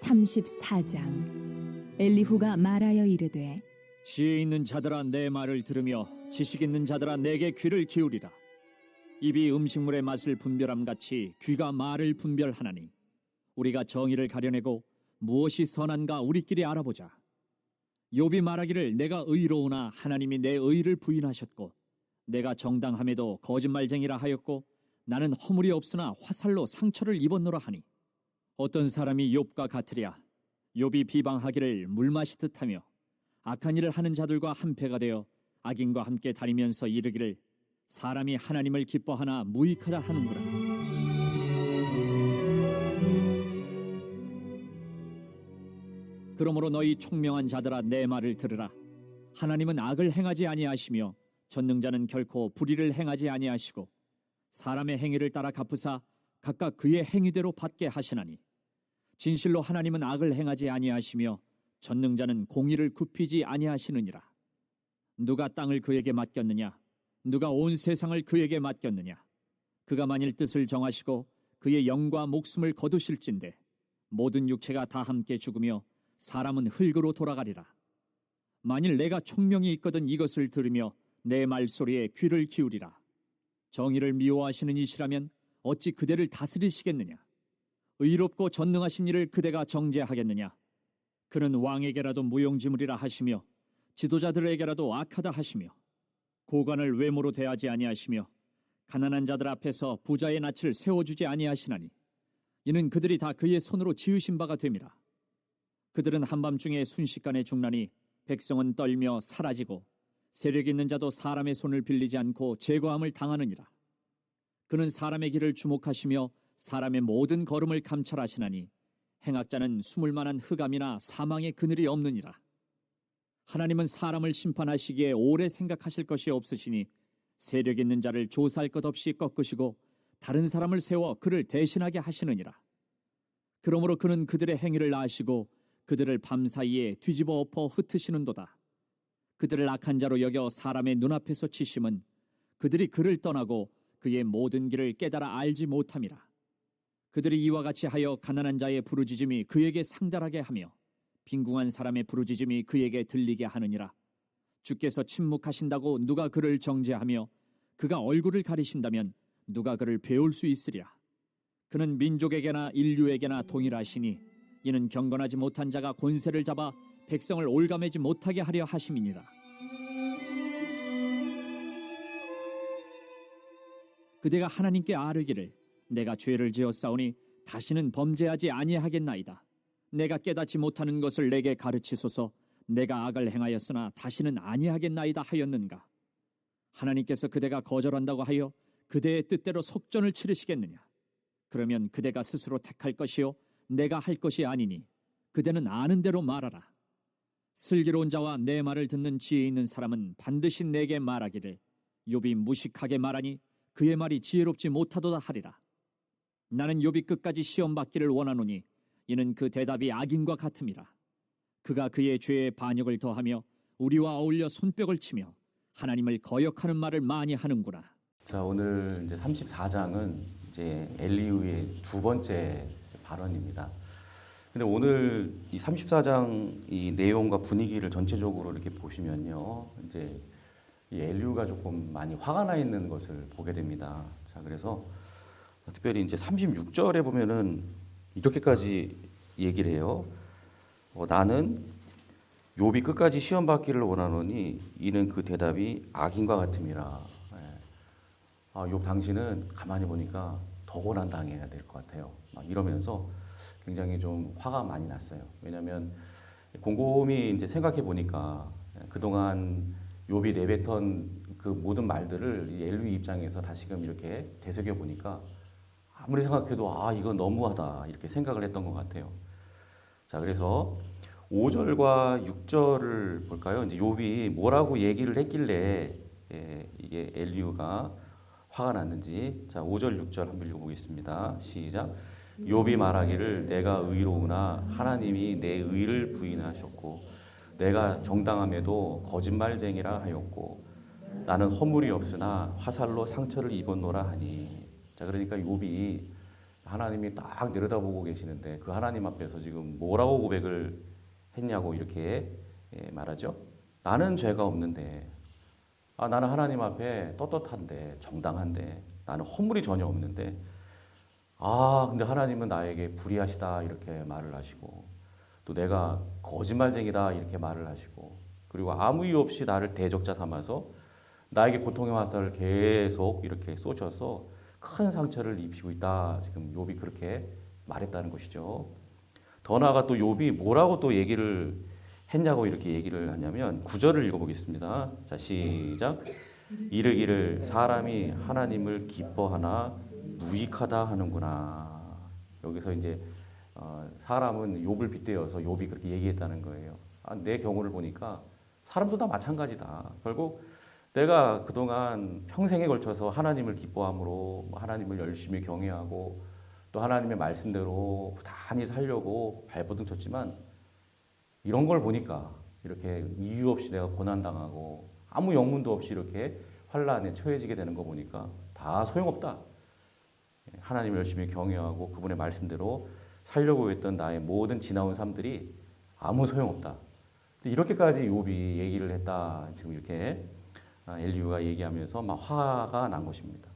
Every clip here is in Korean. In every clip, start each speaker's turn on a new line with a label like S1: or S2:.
S1: 34장. 엘리후가 말하여 이르되
S2: 지혜 있는 자들아 내 말을 들으며 지식 있는 자들아 내게 귀를 기울이라. 입이 음식물의 맛을 분별함 같이 귀가 말을 분별하나니 우리가 정의를 가려내고 무엇이 선한가 우리끼리 알아보자. 욥이 말하기를 내가 의로우나 하나님이 내 의를 부인하셨고 내가 정당함에도 거짓말쟁이라 하였고 나는 허물이 없으나 화살로 상처를 입었노라 하니 어떤 사람이 욥과 같으랴. 욥이 비방하기를 물 마시듯 하며 악한 일을 하는 자들과 한패가 되어 악인과 함께 다니면서 이르기를 사람이 하나님을 기뻐하나 무익하다 하는구나. 그러므로 너희 총명한 자들아 내 말을 들으라. 하나님은 악을 행하지 아니하시며 전능자는 결코 불의를 행하지 아니하시고 사람의 행위를 따라 갚으사 각각 그의 행위대로 받게 하시나니 진실로 하나님은 악을 행하지 아니하시며 전능자는 공의를 굽히지 아니하시느니라. 누가 땅을 그에게 맡겼느냐? 누가 온 세상을 그에게 맡겼느냐? 그가 만일 뜻을 정하시고 그의 영과 목숨을 거두실진대 모든 육체가 다 함께 죽으며 사람은 흙으로 돌아가리라. 만일 내가 총명이 있거든 이것을 들으며 내 말소리에 귀를 기울이라. 정의를 미워하시는 이시라면 어찌 그대를 다스리시겠느냐? 의롭고 전능하신 이를 그대가 정죄하겠느냐? 그는 왕에게라도 무용지물이라 하시며 지도자들에게라도 악하다 하시며 고관을 외모로 대하지 아니하시며 가난한 자들 앞에서 부자의 낯을 세워주지 아니하시나니 이는 그들이 다 그의 손으로 지으신 바가 됨이라. 그들은 한밤중에 순식간에 죽나니 백성은 떨며 사라지고 세력 있는 자도 사람의 손을 빌리지 않고 제거함을 당하느니라. 그는 사람의 길을 주목하시며 사람의 모든 걸음을 감찰하시나니 행악자는 숨을 만한 흑암이나 사망의 그늘이 없느니라. 하나님은 사람을 심판하시기에 오래 생각하실 것이 없으시니 세력 있는 자를 조사할 것 없이 꺾으시고 다른 사람을 세워 그를 대신하게 하시느니라. 그러므로 그는 그들의 행위를 아시고 그들을 밤사이에 뒤집어 엎어 흩으시는도다. 그들을 악한 자로 여겨 사람의 눈앞에서 치심은 그들이 그를 떠나고 그의 모든 길을 깨달아 알지 못함이라. 그들이 이와 같이 하여 가난한 자의 부르짖음이 그에게 상달하게 하며 빈궁한 사람의 부르짖음이 그에게 들리게 하느니라. 주께서 침묵하신다고 누가 그를 정죄하며 그가 얼굴을 가리신다면 누가 그를 배울 수 있으랴. 그는 민족에게나 인류에게나 동일하시니 이는 경건하지 못한 자가 권세를 잡아 백성을 올가매지 못하게 하려 하심이니라. 그대가 하나님께 아뢰기를 내가 죄를 지었사오니 다시는 범죄하지 아니하겠나이다. 내가 깨닫지 못하는 것을 내게 가르치소서. 내가 악을 행하였으나 다시는 아니하겠나이다 하였는가? 하나님께서 그대가 거절한다고 하여 그대의 뜻대로 속전을 치르시겠느냐? 그러면 그대가 스스로 택할 것이요 내가 할 것이 아니니 그대는 아는 대로 말하라. 슬기로운 자와 내 말을 듣는 지혜 있는 사람은 반드시 내게 말하기를 욥이 무식하게 말하니 그의 말이 지혜롭지 못하도다 하리라. 나는 욥이 끝까지 시험 받기를 원하노니 이는 그 대답이 악인과 같음이라. 그가 그의 죄에 반역을 더하며 우리와 어울려 손뼉을 치며 하나님을 거역하는 말을 많이 하는구나.
S3: 자, 오늘 이제 34장은 이제 엘리후의 두 번째 발언입니다. 근데 오늘 이 34장 이 내용과 분위기를 전체적으로 이렇게 보시면요, 이제 이 엘리후가 조금 많이 화가 나 있는 것을 보게 됩니다. 자, 그래서 특별히 이제 36절에 보면은 이렇게까지 얘기를 해요. 나는 욥이 끝까지 시험 받기를 원하노니 이는 그 대답이 악인과 같음이라. 욥 당신은 가만히 보니까 더 고난 당해야 될 것 같아요. 막 이러면서 굉장히 좀 화가 많이 났어요. 왜냐하면 곰곰이 이제 생각해 보니까 그동안 욥이 내뱉은 그 모든 말들을 이 엘리후 입장에서 다시금 이렇게 되새겨 보니까 아무리 생각해도 이건 너무하다 이렇게 생각을 했던 것 같아요. 자, 그래서 5절과 6절을 볼까요? 이제 욥이 뭐라고 얘기를 했길래 이게 엘리후가 화가 났는지. 자, 5절 6절 한번 읽어보겠습니다. 시작. 욥이 말하기를 내가 의로우나 하나님이 내 의를 부인하셨고 내가 정당함에도 거짓말쟁이라 하였고 나는 허물이 없으나 화살로 상처를 입었노라 하니. 자, 그러니까 욥이 하나님이 딱 내려다보고 계시는데 그 하나님 앞에서 지금 뭐라고 고백을 했냐고 이렇게 말하죠. 나는 죄가 없는데, 나는 하나님 앞에 떳떳한데, 정당한데, 나는 허물이 전혀 없는데, 근데 하나님은 나에게 불의하시다 이렇게 말을 하시고, 또 내가 거짓말쟁이다 이렇게 말을 하시고, 그리고 아무 이유 없이 나를 대적자 삼아서 나에게 고통의 화살을 계속 이렇게 쏘셔서 큰 상처를 입히고 있다. 지금 욥이 그렇게 말했다는 것이죠. 더 나아가 또 욥이 뭐라고 또 얘기를 했냐고 이렇게 얘기를 하냐면 9절을 읽어보겠습니다. 자, 시작. 이르기를 사람이 하나님을 기뻐하나 무익하다 하는구나. 여기서 이제 사람은 욥을 빗대어서 욥이 그렇게 얘기했다는 거예요. 내 경우를 보니까 사람도 다 마찬가지다. 결국 내가 그동안 평생에 걸쳐서 하나님을 기뻐함으로 하나님을 열심히 경외하고 또 하나님의 말씀대로 부단히 살려고 발버둥 쳤지만 이런 걸 보니까 이렇게 이유 없이 내가 고난당하고 아무 영문도 없이 이렇게 환란에 처해지게 되는 거 보니까 다 소용없다. 하나님을 열심히 경외하고 그분의 말씀대로 살려고 했던 나의 모든 지나온 삶들이 아무 소용없다. 이렇게까지 욥이 얘기를 했다. 지금 이렇게 엘리후가 얘기하면서 막 화가 난 것입니다.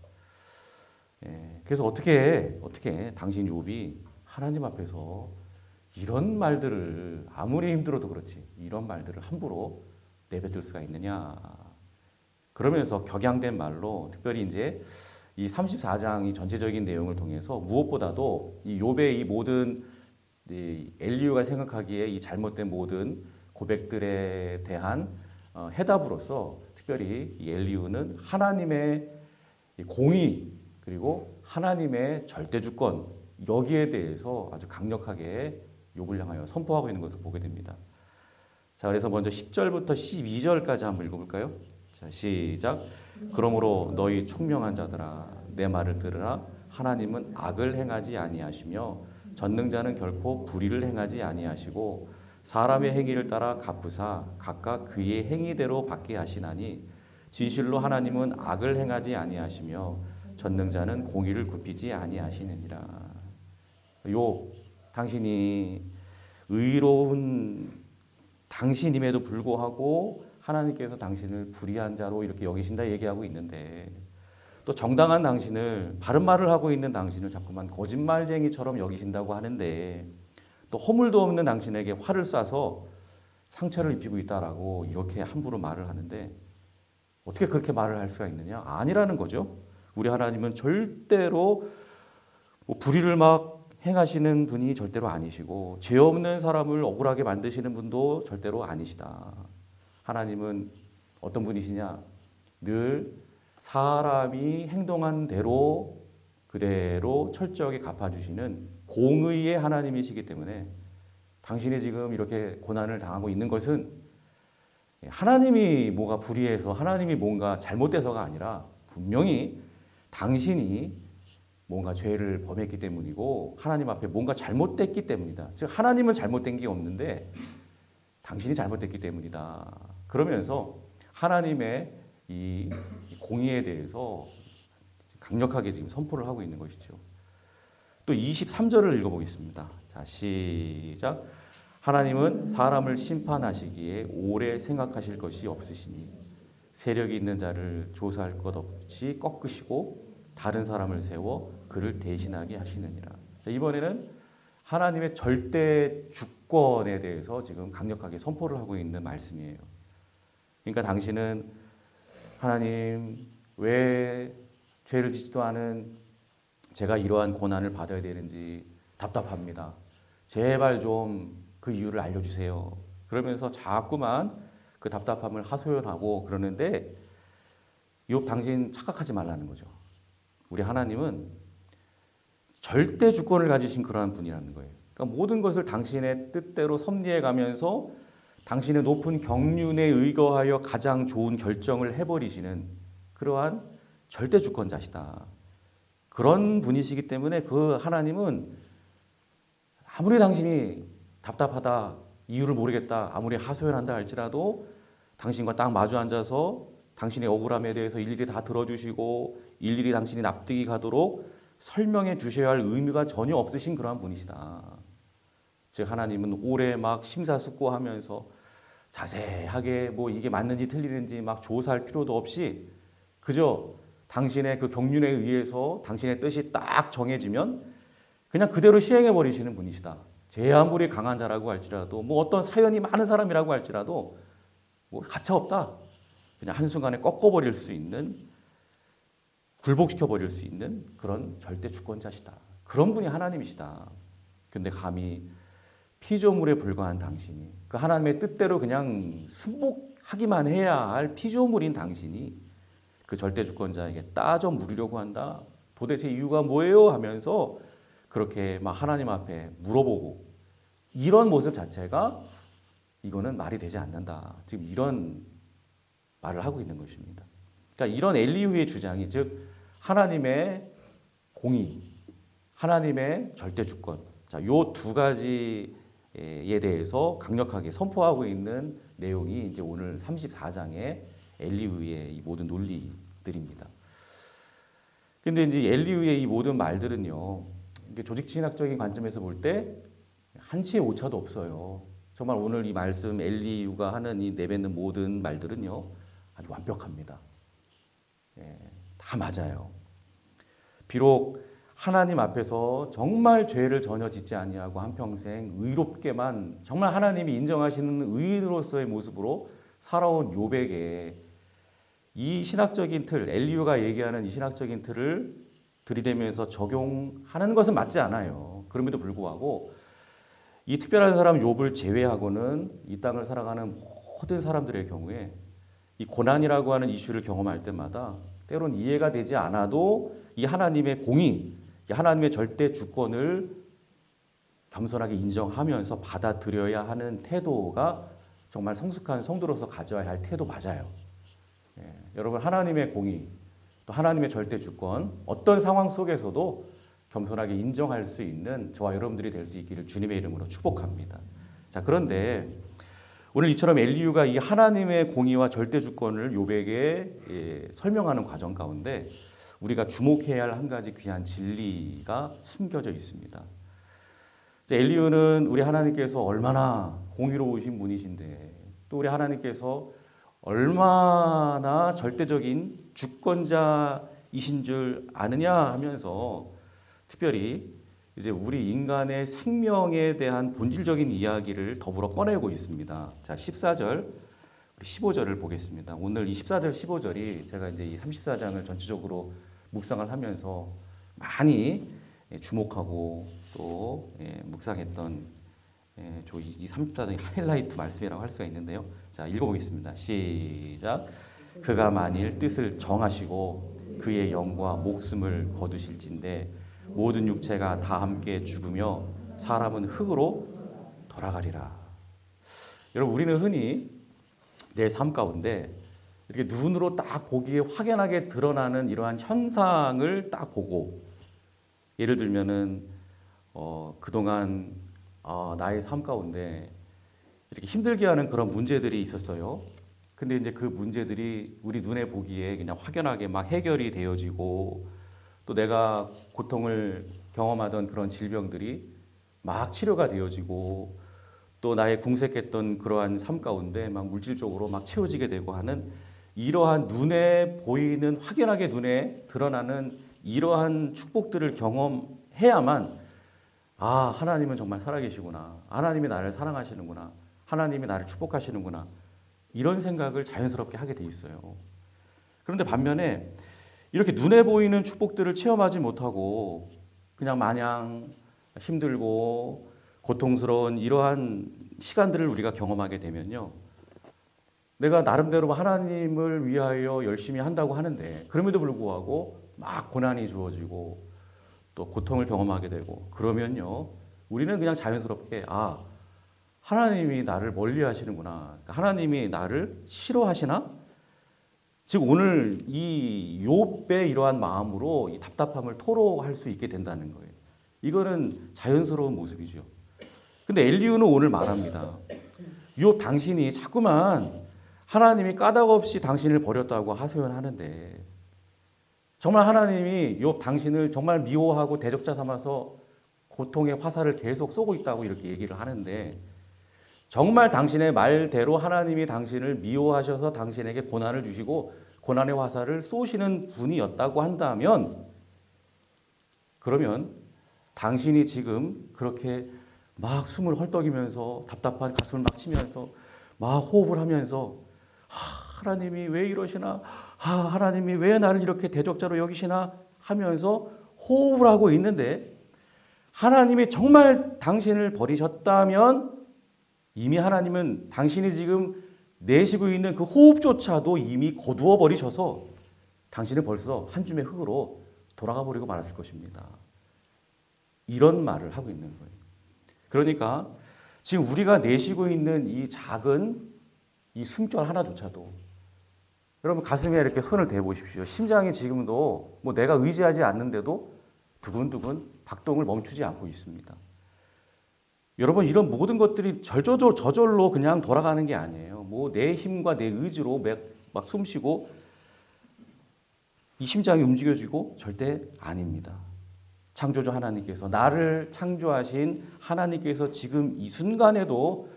S3: 그래서 어떻게 당신 욥이 하나님 앞에서 이런 말들을 아무리 힘들어도 그렇지 이런 말들을 함부로 내뱉을 수가 있느냐. 그러면서 격양된 말로 특별히 이제 이 34장 이 전체적인 내용을 통해서 무엇보다도 이 욥의 이 모든 엘리후가 생각하기에 이 잘못된 모든 고백들에 대한 해답으로서 특별히 이 엘리후는 하나님의 공의 그리고 하나님의 절대 주권 여기에 대해서 아주 강력하게 욥을 향하여 선포하고 있는 것을 보게 됩니다. 자, 그래서 먼저 10절부터 12절까지 한번 읽어볼까요? 자, 시작. 그러므로 너희 총명한 자들아 내 말을 들으라. 하나님은 악을 행하지 아니하시며 전능자는 결코 불의를 행하지 아니하시고 사람의 행위를 따라 갚으사 각각 그의 행위대로 받게 하시나니 진실로 하나님은 악을 행하지 아니하시며 전능자는 공의를 굽히지 아니하시느니라. 욥, 당신이 의로운 당신임에도 불구하고 하나님께서 당신을 불의한 자로 이렇게 여기신다 얘기하고 있는데 또 정당한 당신을 바른 말을 하고 있는 당신을 자꾸만 거짓말쟁이처럼 여기신다고 하는데 또 허물도 없는 당신에게 화를 쏴서 상처를 입히고 있다라고 이렇게 함부로 말을 하는데 어떻게 그렇게 말을 할 수가 있느냐? 아니라는 거죠. 우리 하나님은 절대로 불의를 막 행하시는 분이 절대로 아니시고 죄 없는 사람을 억울하게 만드시는 분도 절대로 아니시다. 하나님은 어떤 분이시냐? 늘 사람이 행동한 대로 그대로 철저하게 갚아주시는 공의의 하나님이시기 때문에 당신이 지금 이렇게 고난을 당하고 있는 것은 하나님이 뭐가 불의해서 하나님이 뭔가 잘못돼서가 아니라 분명히 당신이 뭔가 죄를 범했기 때문이고 하나님 앞에 뭔가 잘못됐기 때문이다. 즉 하나님은 잘못된 게 없는데 당신이 잘못됐기 때문이다. 그러면서 하나님의 이 공의에 대해서 강력하게 지금 선포를 하고 있는 것이죠. 또 23절을 읽어보겠습니다. 자, 시작. 하나님은 사람을 심판하시기에 오래 생각하실 것이 없으시니 세력이 있는 자를 조사할 것 없이 꺾으시고 다른 사람을 세워 그를 대신하게 하시느니라. 자, 이번에는 하나님의 절대 주권에 대해서 지금 강력하게 선포를 하고 있는 말씀이에요. 그러니까 당신은 하나님 왜 죄를 짓지도 않은 제가 이러한 고난을 받아야 되는지 답답합니다. 제발 좀 그 이유를 알려주세요. 그러면서 자꾸만 그 답답함을 하소연하고 그러는데 욥 당신 착각하지 말라는 거죠. 우리 하나님은 절대 주권을 가지신 그러한 분이라는 거예요. 그러니까 모든 것을 당신의 뜻대로 섭리해 가면서 당신의 높은 경륜에 의거하여 가장 좋은 결정을 해버리시는 그러한 절대 주권자시다. 그런 분이시기 때문에 그 하나님은 아무리 당신이 답답하다, 이유를 모르겠다, 아무리 하소연한다 할지라도 당신과 딱 마주 앉아서 당신의 억울함에 대해서 일일이 다 들어주시고 일일이 당신이 납득이 가도록 설명해 주셔야 할 의미가 전혀 없으신 그러한 분이시다. 즉 하나님은 오래 막 심사숙고하면서 자세하게 뭐 이게 맞는지 틀리는지 막 조사할 필요도 없이 그저 당신의 그 경륜에 의해서 당신의 뜻이 딱 정해지면 그냥 그대로 시행해 버리시는 분이시다. 제 아무리 강한 자라고 할지라도 뭐 어떤 사연이 많은 사람이라고 할지라도 뭐 가차 없다. 그냥 한순간에 꺾어버릴 수 있는, 굴복시켜버릴 수 있는 그런 절대 주권자시다. 그런 분이 하나님이시다. 근데 감히 피조물에 불과한 당신이 그 하나님의 뜻대로 그냥 순복하기만 해야 할 피조물인 당신이 그 절대 주권자에게 따져 물으려고 한다. 도대체 이유가 뭐예요? 하면서 그렇게 막 하나님 앞에 물어보고 이런 모습 자체가 이거는 말이 되지 않는다. 지금 이런 말을 하고 있는 것입니다. 그러니까 이런 엘리후의 주장이 즉 하나님의 공의, 하나님의 절대 주권, 자, 요 두 가지에 대해서 강력하게 선포하고 있는 내용이 이제 오늘 34장의 엘리후의 이 모든 논리들입니다. 근데 이제 엘리후의 이 모든 말들은요, 이게 조직신학적인 관점에서 볼 때 한치의 오차도 없어요. 정말 오늘 이 말씀 엘리후가 하는 이 내뱉는 모든 말들은요, 아주 완벽합니다. 예, 다 맞아요. 비록 하나님 앞에서 정말 죄를 전혀 짓지 아니하고 한평생 의롭게만 정말 하나님이 인정하시는 의인으로서의 모습으로 살아온 욥에게 이 신학적인 틀, 엘리후가 얘기하는 이 신학적인 틀을 들이대면서 적용하는 것은 맞지 않아요. 그럼에도 불구하고 이 특별한 사람 욥을 제외하고는 이 땅을 살아가는 모든 사람들의 경우에 이 고난이라고 하는 이슈를 경험할 때마다 때론 이해가 되지 않아도 이 하나님의 공의, 이 하나님의 절대 주권을 겸손하게 인정하면서 받아들여야 하는 태도가 정말 성숙한 성도로서 가져야 할 태도 맞아요. 예, 여러분 하나님의 공의, 또 하나님의 절대 주권 어떤 상황 속에서도 겸손하게 인정할 수 있는 저와 여러분들이 될 수 있기를 주님의 이름으로 축복합니다. 자, 그런데 오늘 이처럼 엘리후가 이 하나님의 공의와 절대 주권을 욥에게 설명하는 과정 가운데 우리가 주목해야 할 한 가지 귀한 진리가 숨겨져 있습니다. 엘리후는 우리 하나님께서 얼마나 공의로우신 분이신데 또 우리 하나님께서 얼마나 절대적인 주권자이신 줄 아느냐 하면서 특별히 이제 우리 인간의 생명에 대한 본질적인 이야기를 더불어 꺼내고 있습니다. 자, 14절, 15절을 보겠습니다. 오늘 이 14절, 15절이 제가 이제 이 34장을 전체적으로 묵상을 하면서 많이 주목하고 또 묵상했던 이 34장의 하이라이트 말씀이라고 할 수가 있는데요. 자, 읽어보겠습니다. 시작. 그가 만일 뜻을 정하시고 그의 영과 목숨을 거두실진데 모든 육체가 다 함께 죽으며 사람은 흙으로 돌아가리라. 여러분 우리는 흔히 내 삶 가운데 이렇게 눈으로 딱 보기에 확연하게 드러나는 이러한 현상을 딱 보고 예를 들면은 그동안 나의 삶 가운데 이렇게 힘들게 하는 그런 문제들이 있었어요. 근데 이제 그 문제들이 우리 눈에 보기에 그냥 확연하게 막 해결이 되어지고 또 내가 고통을 경험하던 그런 질병들이 막 치료가 되어지고 또 나의 궁색했던 그러한 삶 가운데 막 물질적으로 막 채워지게 되고 하는 이러한 눈에 보이는 확연하게 눈에 드러나는 이러한 축복들을 경험해야만 아, 하나님은 정말 살아계시구나. 하나님이 나를 사랑하시는구나. 하나님이 나를 축복하시는구나. 이런 생각을 자연스럽게 하게 돼 있어요. 그런데 반면에 이렇게 눈에 보이는 축복들을 체험하지 못하고 그냥 마냥 힘들고 고통스러운 이러한 시간들을 우리가 경험하게 되면요. 내가 나름대로 하나님을 위하여 열심히 한다고 하는데 그럼에도 불구하고 막 고난이 주어지고 또 고통을 경험하게 되고 그러면요. 우리는 그냥 자연스럽게 아, 하나님이 나를 멀리 하시는구나. 하나님이 나를 싫어하시나? 즉 오늘 이 욥의 이러한 마음으로 이 답답함을 토로할 수 있게 된다는 거예요. 이거는 자연스러운 모습이죠. 근데 엘리후는 오늘 말합니다. 욥 당신이 자꾸만 하나님이 까닭없이 당신을 버렸다고 하소연하는데 정말 하나님이 욥 당신을 정말 미워하고 대적자 삼아서 고통의 화살을 계속 쏘고 있다고 이렇게 얘기를 하는데, 정말 당신의 말대로 하나님이 당신을 미워하셔서 당신에게 고난을 주시고 고난의 화살을 쏘시는 분이었다고 한다면, 그러면 당신이 지금 그렇게 막 숨을 헐떡이면서 답답한 가슴을 막 치면서 막 호흡을 하면서 하나님이 왜 이러시나, 하나님이 왜 나를 이렇게 대적자로 여기시나 하면서 호흡을 하고 있는데, 하나님이 정말 당신을 버리셨다면 이미 하나님은 당신이 지금 내쉬고 있는 그 호흡조차도 이미 거두어 버리셔서 당신을 벌써 한 줌의 흙으로 돌아가 버리고 말았을 것입니다. 이런 말을 하고 있는 거예요. 그러니까 지금 우리가 내쉬고 있는 이 작은 이 숨결 하나조차도, 여러분 가슴에 이렇게 손을 대보십시오. 심장이 지금도 뭐 내가 의지하지 않는데도 두근두근 박동을 멈추지 않고 있습니다. 여러분, 이런 모든 것들이 저절로 그냥 돌아가는 게 아니에요. 뭐 내 힘과 내 의지로 막 숨쉬고 이 심장이 움직여지고 절대 아닙니다. 창조주 하나님께서, 나를 창조하신 하나님께서 지금 이 순간에도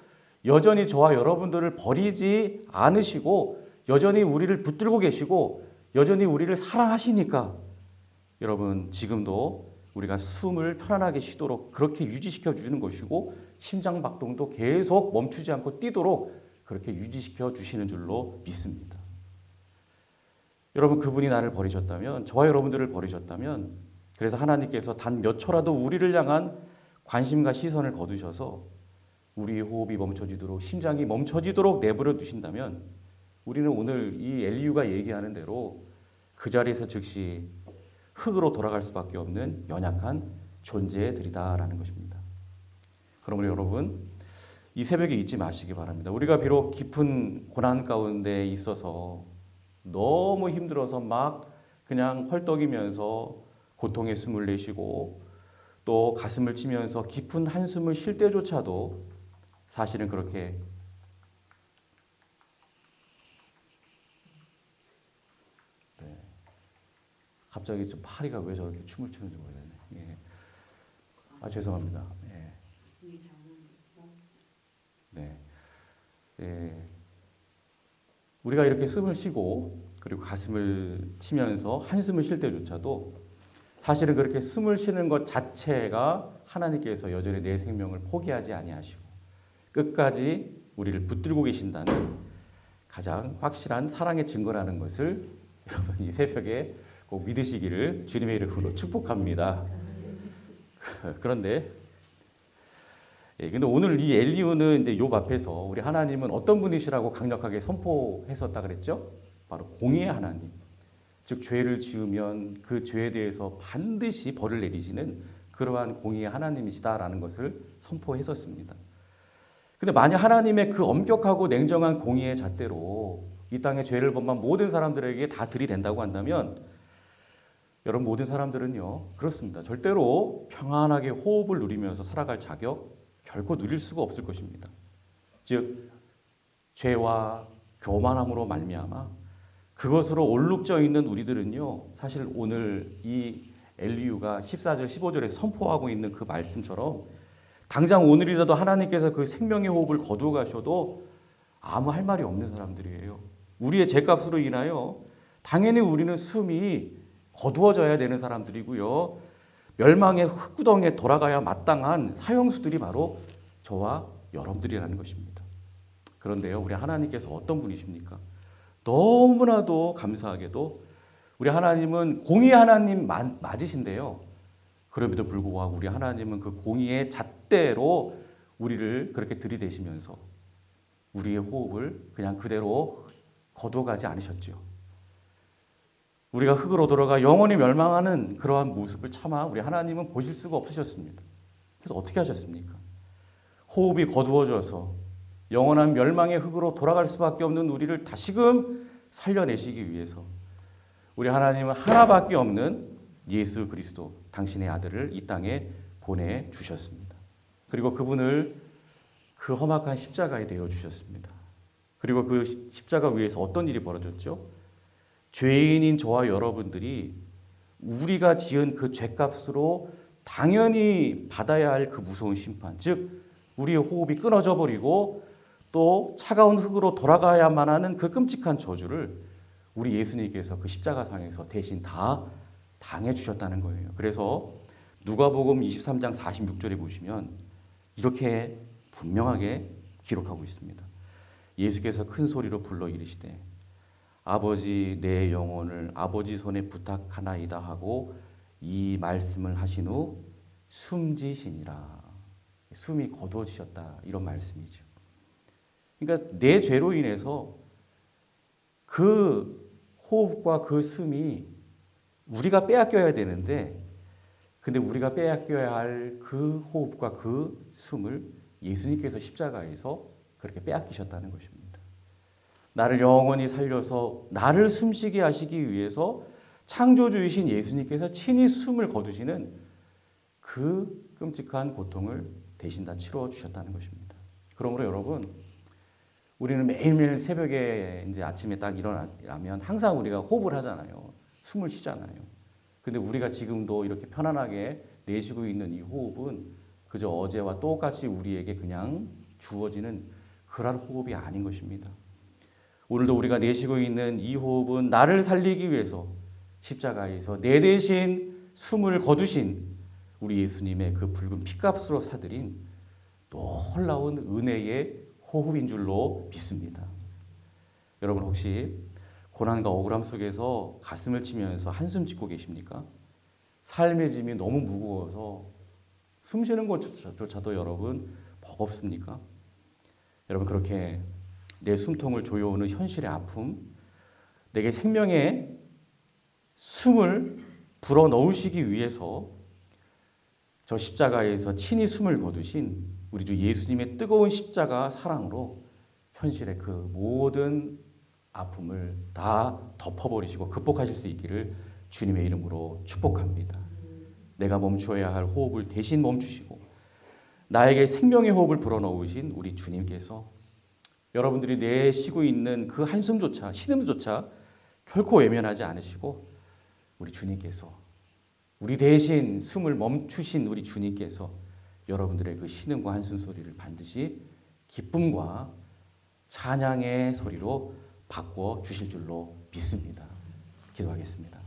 S3: 여전히 저와 여러분들을 버리지 않으시고 여전히 우리를 붙들고 계시고 여전히 우리를 사랑하시니까, 여러분 지금도 우리가 숨을 편안하게 쉬도록 그렇게 유지시켜 주는 것이고, 심장 박동도 계속 멈추지 않고 뛰도록 그렇게 유지시켜 주시는 줄로 믿습니다. 여러분, 그분이 나를 버리셨다면, 저와 여러분들을 버리셨다면, 그래서 하나님께서 단 몇 초라도 우리를 향한 관심과 시선을 거두셔서 우리의 호흡이 멈춰지도록, 심장이 멈춰지도록 내버려 두신다면, 우리는 오늘 이 엘리후가 얘기하는 대로 그 자리에서 즉시 흙으로 돌아갈 수밖에 없는 연약한 존재들이다라는 것입니다. 그러므로 여러분, 이 새벽에 잊지 마시기 바랍니다. 우리가 비록 깊은 고난 가운데 있어서 너무 힘들어서 막 그냥 헐떡이면서 고통의 숨을 내쉬고 또 가슴을 치면서 깊은 한숨을 쉴 때조차도 사실은 그렇게 갑자기 좀 파리가 왜 저렇게 춤을 추는지 모르겠네. 예. 죄송합니다. 예. 네. 예. 우리가 이렇게 숨을 쉬고 그리고 가슴을 치면서 한숨을 쉴 때조차도 사실은 그렇게 숨을 쉬는 것 자체가 하나님께서 여전히 내 생명을 포기하지 아니하시고 끝까지 우리를 붙들고 계신다는 가장 확실한 사랑의 증거라는 것을 여러분 이 새벽에 꼭 믿으시기를 주님의 이름으로 축복합니다. 그런데 근데 오늘 이 엘리후는 이제 욥 앞에서 우리 하나님은 어떤 분이시라고 강력하게 선포했었다 그랬죠? 바로 공의의 하나님. 즉 죄를 지으면 그 죄에 대해서 반드시 벌을 내리시는 그러한 공의의 하나님이시다라는 것을 선포했었습니다. 근데 만약 하나님의 그 엄격하고 냉정한 공의의 잣대로 이 땅에 죄를 범한 모든 사람들에게 다 들이댄다고 한다면, 여러분 모든 사람들은요 그렇습니다. 절대로 평안하게 호흡을 누리면서 살아갈 자격 결코 누릴 수가 없을 것입니다. 즉 죄와 교만함으로 말미암아 그것으로 얼룩져 있는 우리들은요, 사실 오늘 이 엘리후가 14절 15절에 선포하고 있는 그 말씀처럼 당장 오늘이라도 하나님께서 그 생명의 호흡을 거두어 가셔도 아무 할 말이 없는 사람들이에요. 우리의 죄값으로 인하여 당연히 우리는 숨이 거두어져야 되는 사람들이고요, 멸망의 흙구덩이에 돌아가야 마땅한 사형수들이 바로 저와 여러분들이라는 것입니다. 그런데요, 우리 하나님께서 어떤 분이십니까? 너무나도 감사하게도 우리 하나님은 공의의 하나님 맞으신데요, 그럼에도 불구하고 우리 하나님은 그 공의의 잣대로 우리를 그렇게 들이대시면서 우리의 호흡을 그냥 그대로 거두어가지 않으셨죠. 우리가 흙으로 돌아가 영원히 멸망하는 그러한 모습을 차마 우리 하나님은 보실 수가 없으셨습니다. 그래서 어떻게 하셨습니까? 호흡이 거두어져서 영원한 멸망의 흙으로 돌아갈 수밖에 없는 우리를 다시금 살려내시기 위해서 우리 하나님은 하나밖에 없는 예수 그리스도, 당신의 아들을 이 땅에 보내주셨습니다. 그리고 그분을 그 험악한 십자가에 내어주셨습니다. 그리고 그 십자가 위에서 어떤 일이 벌어졌죠? 죄인인 저와 여러분들이 우리가 지은 그 죄값으로 당연히 받아야 할 그 무서운 심판, 즉 우리의 호흡이 끊어져 버리고 또 차가운 흙으로 돌아가야만 하는 그 끔찍한 저주를 우리 예수님께서 그 십자가상에서 대신 다 당해 주셨다는 거예요. 그래서 누가복음 23장 46절에 보시면 이렇게 분명하게 기록하고 있습니다. 예수께서 큰 소리로 불러 이르시되 아버지 내 영혼을 아버지 손에 부탁하나이다 하고 이 말씀을 하신 후 숨지시니라. 숨이 거두어지셨다 이런 말씀이죠. 그러니까 내 죄로 인해서 그 호흡과 그 숨이 우리가 빼앗겨야 되는데 근데 우리가 빼앗겨야 할 그 호흡과 그 숨을 예수님께서 십자가에서 그렇게 빼앗기셨다는 것입니다. 나를 영원히 살려서 나를 숨쉬게 하시기 위해서 창조주이신 예수님께서 친히 숨을 거두시는 그 끔찍한 고통을 대신 다 치러 주셨다는 것입니다. 그러므로 여러분, 우리는 매일매일 새벽에 이제 아침에 딱 일어나면 항상 우리가 호흡을 하잖아요. 숨을 쉬잖아요. 근데 우리가 지금도 이렇게 편안하게 내쉬고 있는 이 호흡은 그저 어제와 똑같이 우리에게 그냥 주어지는 그런 호흡이 아닌 것입니다. 오늘도 우리가 내쉬고 있는 이 호흡은 나를 살리기 위해서 십자가에서 내 대신 숨을 거두신 우리 예수님의 그 붉은 피값으로 사들인 놀라운 은혜의 호흡인 줄로 믿습니다. 여러분 혹시 고난과 억울함 속에서 가슴을 치면서 한숨 짓고 계십니까? 삶의 짐이 너무 무거워서 숨 쉬는 것조차도 여러분 버겁습니까? 여러분 그렇게 내 숨통을 조여오는 현실의 아픔, 내게 생명의 숨을 불어넣으시기 위해서 저 십자가에서 친히 숨을 거두신 우리 주 예수님의 뜨거운 십자가 사랑으로 현실의 그 모든 아픔을 다 덮어버리시고 극복하실 수 있기를 주님의 이름으로 축복합니다. 내가 멈추어야 할 호흡을 대신 멈추시고 나에게 생명의 호흡을 불어넣으신 우리 주님께서 여러분들이 내쉬고 있는 그 한숨조차 신음조차 결코 외면하지 않으시고 우리 주님께서 우리 대신 숨을 멈추신 우리 주님께서 여러분들의 그 신음과 한숨 소리를 반드시 기쁨과 찬양의 소리로 바꿔 주실 줄로 믿습니다. 기도하겠습니다.